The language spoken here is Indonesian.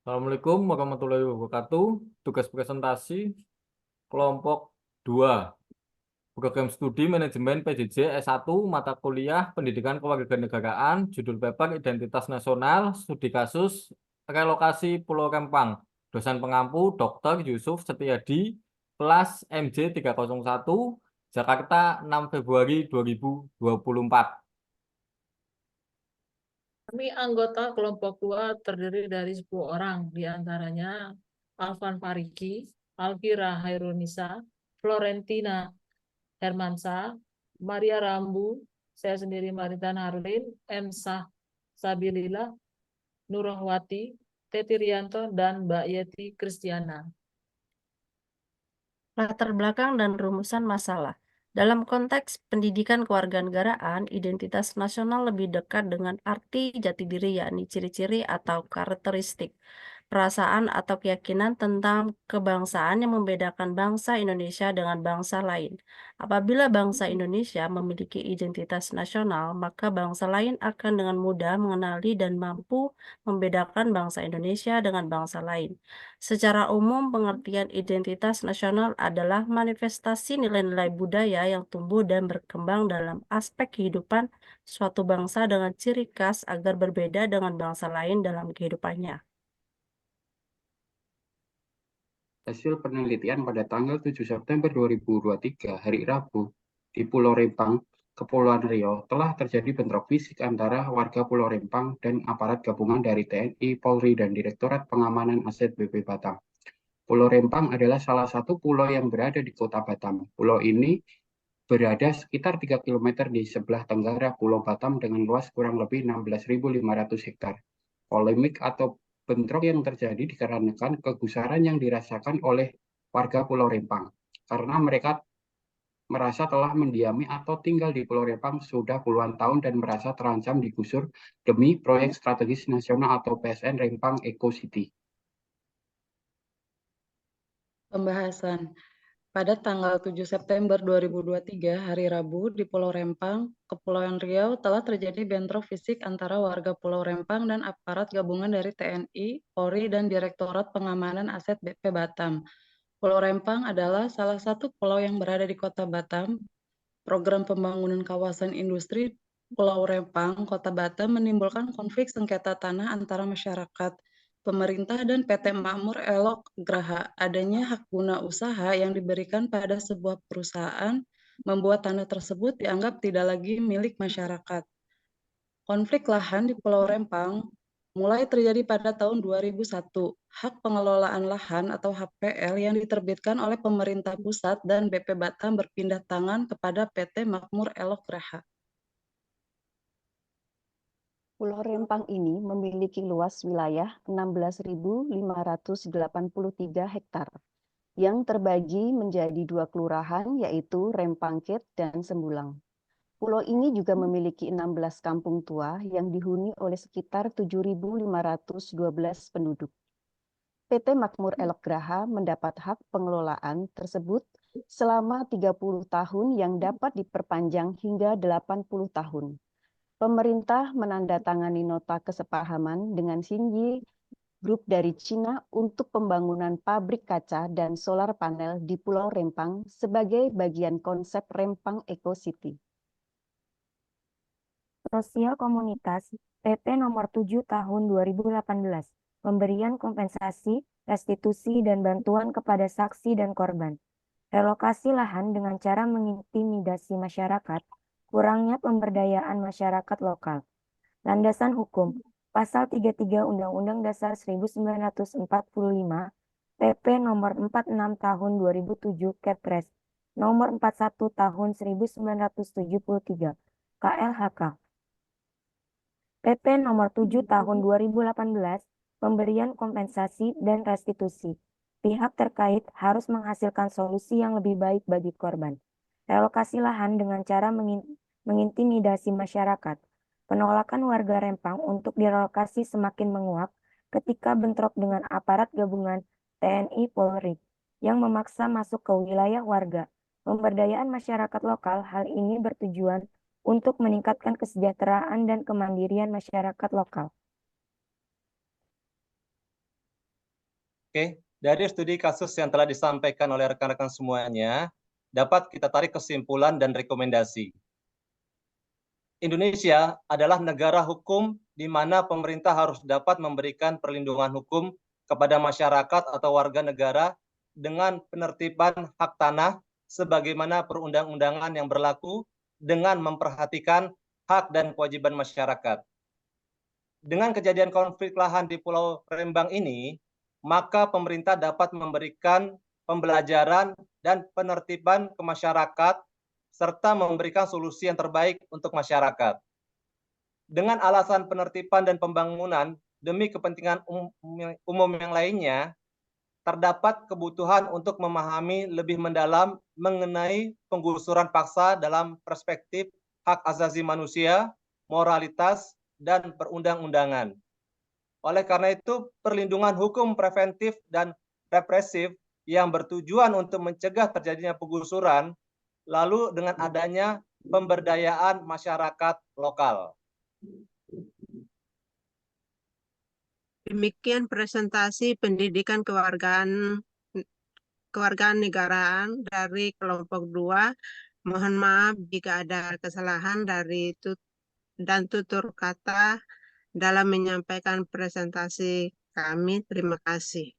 Assalamualaikum warahmatullahi wabarakatuh. Tugas presentasi kelompok 2 Program Studi Manajemen PJJ S1 Mata Kuliah Pendidikan Kewarganegaraan, judul paper Identitas Nasional, Studi Kasus Relokasi Pulau Rempang. Dosen pengampu Dr. Yusuf Setiadi, kelas MJ 301, Jakarta 6 Februari 2024. Kami anggota kelompok 2 terdiri dari 10 orang, diantaranya Alvan Fariki, Alvira Hairunisa, Florentina Hermansa, Maria Rambu, saya sendiri Maritan Harlin, M. Sabilillah, Nurahwati, Teti Rianto, dan Mbak Yeti Kristiana. Latar belakang dan rumusan masalah. Dalam konteks pendidikan kewarganegaraan, identitas nasional lebih dekat dengan arti jati diri, yakni ciri-ciri atau karakteristik, perasaan atau keyakinan tentang kebangsaan yang membedakan bangsa Indonesia dengan bangsa lain. Apabila bangsa Indonesia memiliki identitas nasional, maka bangsa lain akan dengan mudah mengenali dan mampu membedakan bangsa Indonesia dengan bangsa lain. Secara umum, pengertian identitas nasional adalah manifestasi nilai-nilai budaya yang tumbuh dan berkembang dalam aspek kehidupan suatu bangsa dengan ciri khas agar berbeda dengan bangsa lain dalam kehidupannya. Hasil penelitian pada tanggal 7 September 2023, hari Rabu, di Pulau Rempang, Kepulauan Riau, telah terjadi bentrok fisik antara warga Pulau Rempang dan aparat gabungan dari TNI, Polri, dan Direktorat Pengamanan Aset BP Batam. Pulau Rempang adalah salah satu pulau yang berada di kota Batam. Pulau ini berada sekitar 3 km di sebelah tenggara Pulau Batam dengan luas kurang lebih 16.500 hektar. Polemik atau bentrok yang terjadi dikarenakan kegusaran yang dirasakan oleh warga Pulau Rempang karena mereka merasa telah mendiami atau tinggal di Pulau Rempang sudah puluhan tahun dan merasa terancam digusur demi proyek strategis nasional atau PSN Rempang Eco City. Pembahasan. Pada tanggal 7 September 2023, hari Rabu, di Pulau Rempang, Kepulauan Riau, telah terjadi bentrok fisik antara warga Pulau Rempang dan aparat gabungan dari TNI, Polri, dan Direktorat Pengamanan Aset BP Batam. Pulau Rempang adalah salah satu pulau yang berada di Kota Batam. Program pembangunan kawasan industri Pulau Rempang, Kota Batam menimbulkan konflik sengketa tanah antara masyarakat, pemerintah, dan PT Makmur Elok Graha. Adanya hak guna usaha yang diberikan pada sebuah perusahaan membuat tanah tersebut dianggap tidak lagi milik masyarakat. Konflik lahan di Pulau Rempang mulai terjadi pada tahun 2001. Hak pengelolaan lahan atau HPL yang diterbitkan oleh pemerintah pusat dan BP Batam berpindah tangan kepada PT Makmur Elok Graha. Pulau Rempang ini memiliki luas wilayah 16.583 hektar yang terbagi menjadi 2 kelurahan, yaitu Rempangkit dan Sembulang. Pulau ini juga memiliki 16 kampung tua yang dihuni oleh sekitar 7.512 penduduk. PT Makmur Elok Graha mendapat hak pengelolaan tersebut selama 30 tahun yang dapat diperpanjang hingga 80 tahun. Pemerintah menandatangani nota kesepahaman dengan Xinyi Group dari Cina untuk pembangunan pabrik kaca dan solar panel di Pulau Rempang sebagai bagian konsep Rempang Eco City. Sosial Komunitas PP nomor 7 tahun 2018, pemberian kompensasi, restitusi, dan bantuan kepada saksi dan korban. Relokasi lahan dengan cara mengintimidasi masyarakat, kurangnya pemberdayaan masyarakat lokal. Landasan hukum, Pasal 33 Undang-Undang Dasar 1945, PP nomor 46 tahun 2007 Kepres nomor 41 tahun 1973, KLHK. PP nomor 7 tahun 2018, pemberian kompensasi dan restitusi. Pihak terkait harus menghasilkan solusi yang lebih baik bagi korban. Relokasi lahan dengan cara mengintimidasi masyarakat. Penolakan warga Rempang untuk direlokasi semakin menguat ketika bentrok dengan aparat gabungan TNI Polri yang memaksa masuk ke wilayah warga. Pemberdayaan masyarakat lokal, hal ini bertujuan untuk meningkatkan kesejahteraan dan kemandirian masyarakat lokal. Oke, dari studi kasus yang telah disampaikan oleh rekan-rekan semuanya, dapat kita tarik kesimpulan dan rekomendasi. Indonesia adalah negara hukum di mana pemerintah harus dapat memberikan perlindungan hukum kepada masyarakat atau warga negara dengan penertiban hak tanah sebagaimana perundang-undangan yang berlaku dengan memperhatikan hak dan kewajiban masyarakat. Dengan kejadian konflik lahan di Pulau Rembang ini, maka pemerintah dapat memberikan pembelajaran dan penertiban ke masyarakat serta memberikan solusi yang terbaik untuk masyarakat. Dengan alasan penertiban dan pembangunan demi kepentingan umum yang lainnya, terdapat kebutuhan untuk memahami lebih mendalam mengenai penggusuran paksa dalam perspektif hak asasi manusia, moralitas, dan perundang-undangan. Oleh karena itu, perlindungan hukum preventif dan represif yang bertujuan untuk mencegah terjadinya penggusuran, lalu dengan adanya pemberdayaan masyarakat lokal. Demikian presentasi pendidikan kewargaan negaraan dari kelompok 2. Mohon maaf jika ada kesalahan dari dan tutur kata dalam menyampaikan presentasi kami. Terima kasih.